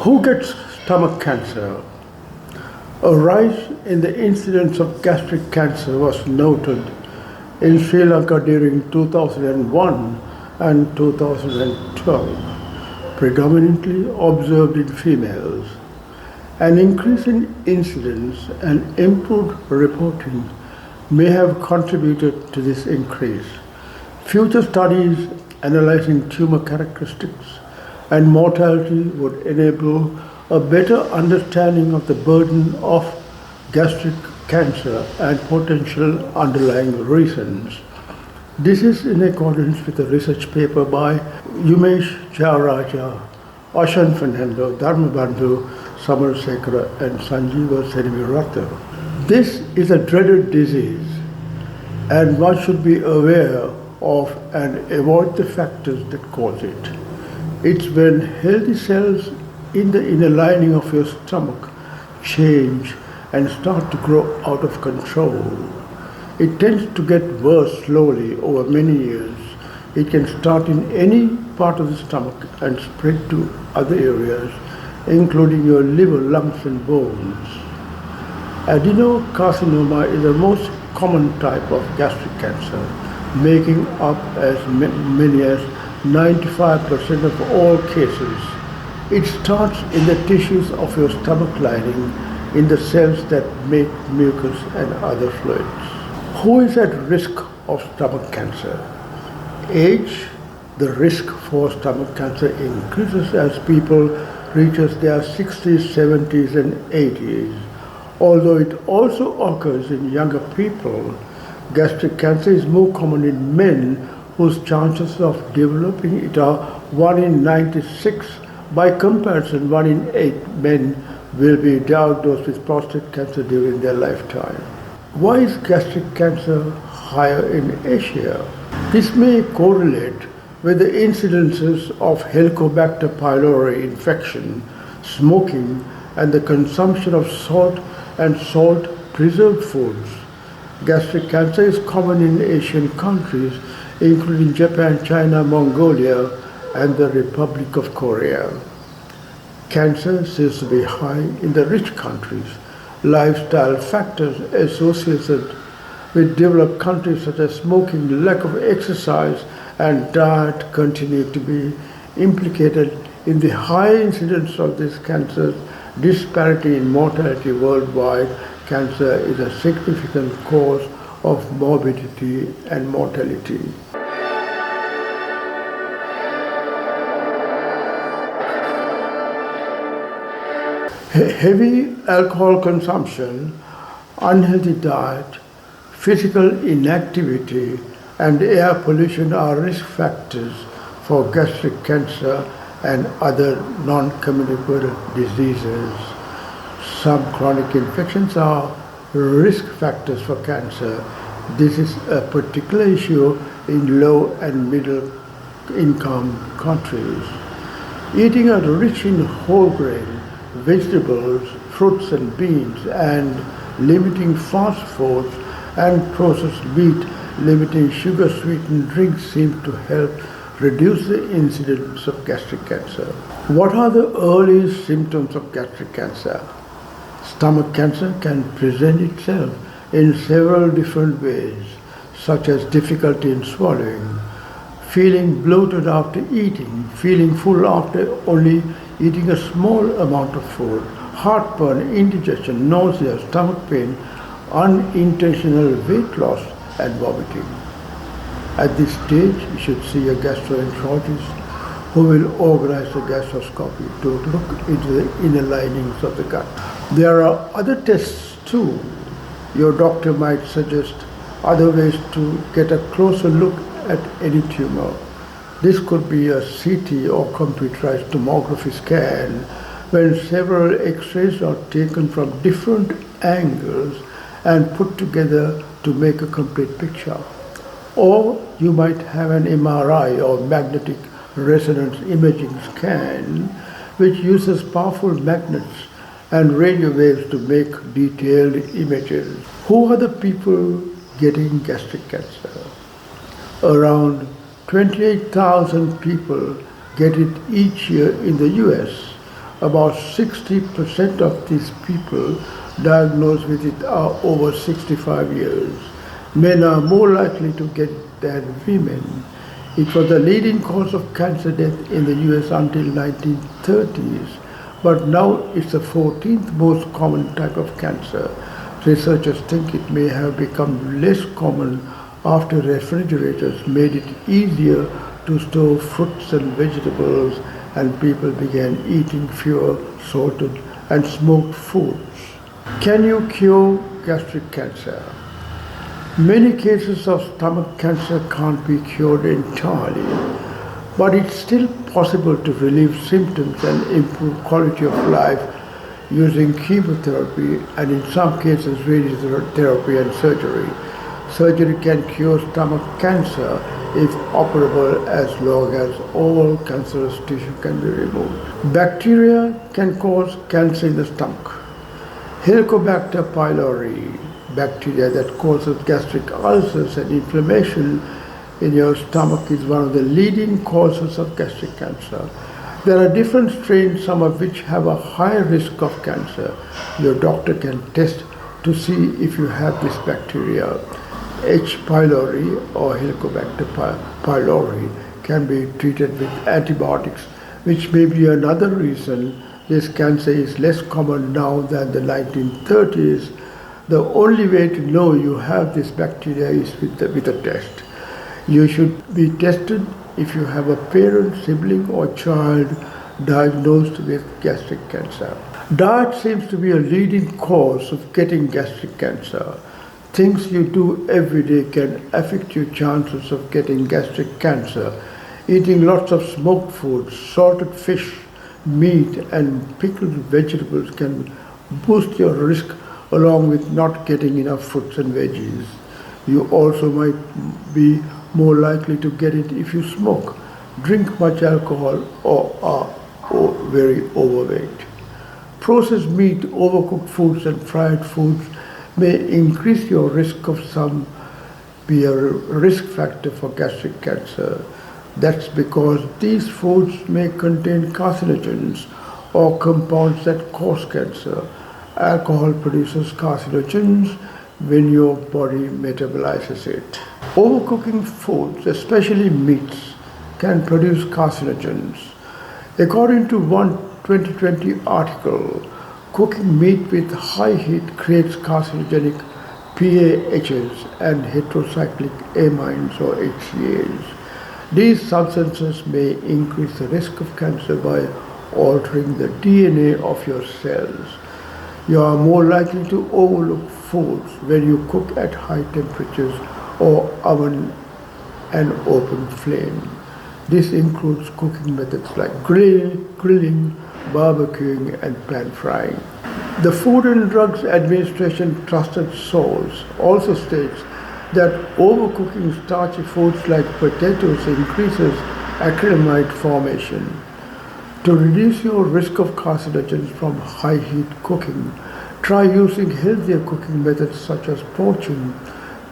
Who gets stomach cancer? A rise in the incidence of gastric cancer was noted in Sri Lanka during 2001 and 2012, predominantly observed in females. An increase in incidence and improved reporting may have contributed to this increase. Future studies analyzing tumor characteristics and mortality would enable a better understanding of the burden of gastric cancer and potential underlying reasons. This is in accordance with a research paper by Umesh Jayaraja, Ashan Fernando, Dharmabandhu Samarsekara and Sanjeeva Senimiratha. This is a dreaded disease and one should be aware of and avoid the factors that cause it. It's when healthy cells in the inner lining of your stomach change and start to grow out of control. It tends to get worse slowly over many years. It can start in any part of the stomach and spread to other areas, including your liver, lungs, and bones. Adenocarcinoma is the most common type of gastric cancer, making up as many as 95% of all cases. It starts in the tissues of your stomach lining, in the cells that make mucus and other fluids. Who is at risk of stomach cancer? Age. The risk for stomach cancer increases as people reaches their 60s, 70s, and 80s. Although it also occurs in younger people, gastric cancer is more common in men whose chances of developing it are 1 in 96. By comparison, 1 in 8 men will be diagnosed with prostate cancer during their lifetime. Why is gastric cancer higher in Asia? This may correlate with the incidences of Helicobacter pylori infection, smoking, and the consumption of salt and salt-preserved foods. Gastric cancer is common in Asian countries, including Japan, China, Mongolia, and the Republic of Korea. Cancer seems to be high in the rich countries. Lifestyle factors associated with developed countries such as smoking, lack of exercise, and diet continue to be implicated in the high incidence of these cancers. Disparity in mortality worldwide. Cancer is a significant cause of morbidity and mortality. Heavy alcohol consumption, unhealthy diet, physical inactivity, and air pollution are risk factors for gastric cancer and other non-communicable diseases. Some chronic infections are risk factors for cancer. This is a particular issue in low and middle income countries. Eating are rich in whole grain, vegetables, fruits and beans, and limiting fast foods and processed meat, limiting sugar-sweetened drinks seem to help reduce the incidence of gastric cancer. What are the early symptoms of gastric cancer? Stomach cancer can present itself in several different ways, such as difficulty in swallowing, feeling bloated after eating, feeling full after only eating a small amount of food, heartburn, indigestion, nausea, stomach pain, unintentional weight loss, and vomiting. At this stage, you should see a gastroenterologist who will organize a gastroscopy to look into the inner linings of the gut. There are other tests too. Your doctor might suggest other ways to get a closer look at any tumor. This could be a CT or computerized tomography scan when several X-rays are taken from different angles and put together to make a complete picture. Or you might have an MRI or magnetic resonance imaging scan, which uses powerful magnets and radio waves to make detailed images. Who are the people getting gastric cancer? Around 28,000 people get it each year in the US. About 60% of these people diagnosed with it are over 65 years. Men are more likely to get it than women. It was the leading cause of cancer death in the US until 1930s, but now it's the 14th most common type of cancer. Researchers think it may have become less common after refrigerators made it easier to store fruits and vegetables and people began eating fewer salted and smoked foods. Can you cure gastric cancer? Many cases of stomach cancer can't be cured entirely, but it's still possible to relieve symptoms and improve quality of life using chemotherapy and in some cases radiotherapy and surgery. Surgery can cure stomach cancer if operable as long as all cancerous tissue can be removed. Bacteria can cause cancer in the stomach. Helicobacter pylori, bacteria that causes gastric ulcers and inflammation in your stomach, is one of the leading causes of gastric cancer. There are different strains, some of which have a higher risk of cancer. Your doctor can test to see if you have this bacteria. H. pylori or Helicobacter pylori can be treated with antibiotics, which may be another reason this cancer is less common now than the 1930s. The only way to know you have this bacteria is with a test. You should be tested if you have a parent, sibling or child diagnosed with gastric cancer. Diet seems to be a leading cause of getting gastric cancer. Things you do every day can affect your chances of getting gastric cancer. Eating lots of smoked foods, salted fish, meat and pickled vegetables can boost your risk along with not getting enough fruits and veggies. You also might be more likely to get it if you smoke, drink much alcohol or are very overweight. Processed meat, overcooked foods and fried foods may increase your risk of some be a risk factor for gastric cancer. That's because these foods may contain carcinogens or compounds that cause cancer. Alcohol produces carcinogens when your body metabolizes it. Overcooking foods, especially meats, can produce carcinogens. According to one 2020 article, cooking meat with high heat creates carcinogenic PAHs and heterocyclic amines or HCAs. These substances may increase the risk of cancer by altering the DNA of your cells. You are more likely to overlook foods when you cook at high temperatures or oven and open flame. This includes cooking methods like grilling, barbecuing, and pan frying. The Food and Drugs Administration trusted source also states that overcooking starchy foods like potatoes increases acrylamide formation. To reduce your risk of carcinogens from high heat cooking, try using healthier cooking methods such as poaching,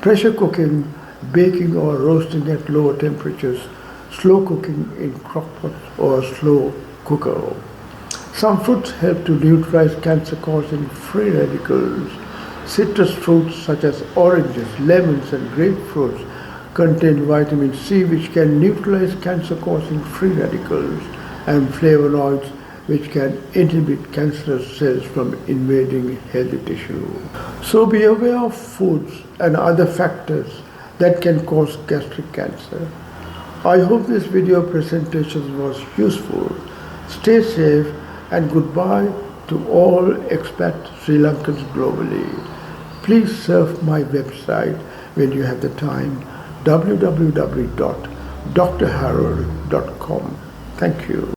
pressure cooking, baking or roasting at lower temperatures, slow cooking in crockpots or slow cooker. Some fruits help to neutralize cancer-causing free radicals. Citrus fruits such as oranges, lemons and grapefruits contain vitamin C, which can neutralize cancer-causing free radicals, and flavonoids, which can inhibit cancerous cells from invading healthy tissue. So be aware of foods and other factors that can cause gastric cancer. I hope this video presentation was useful. Stay safe and goodbye to all expat Sri Lankans globally. Please surf my website when you have the time, www.drharold.com. Thank you.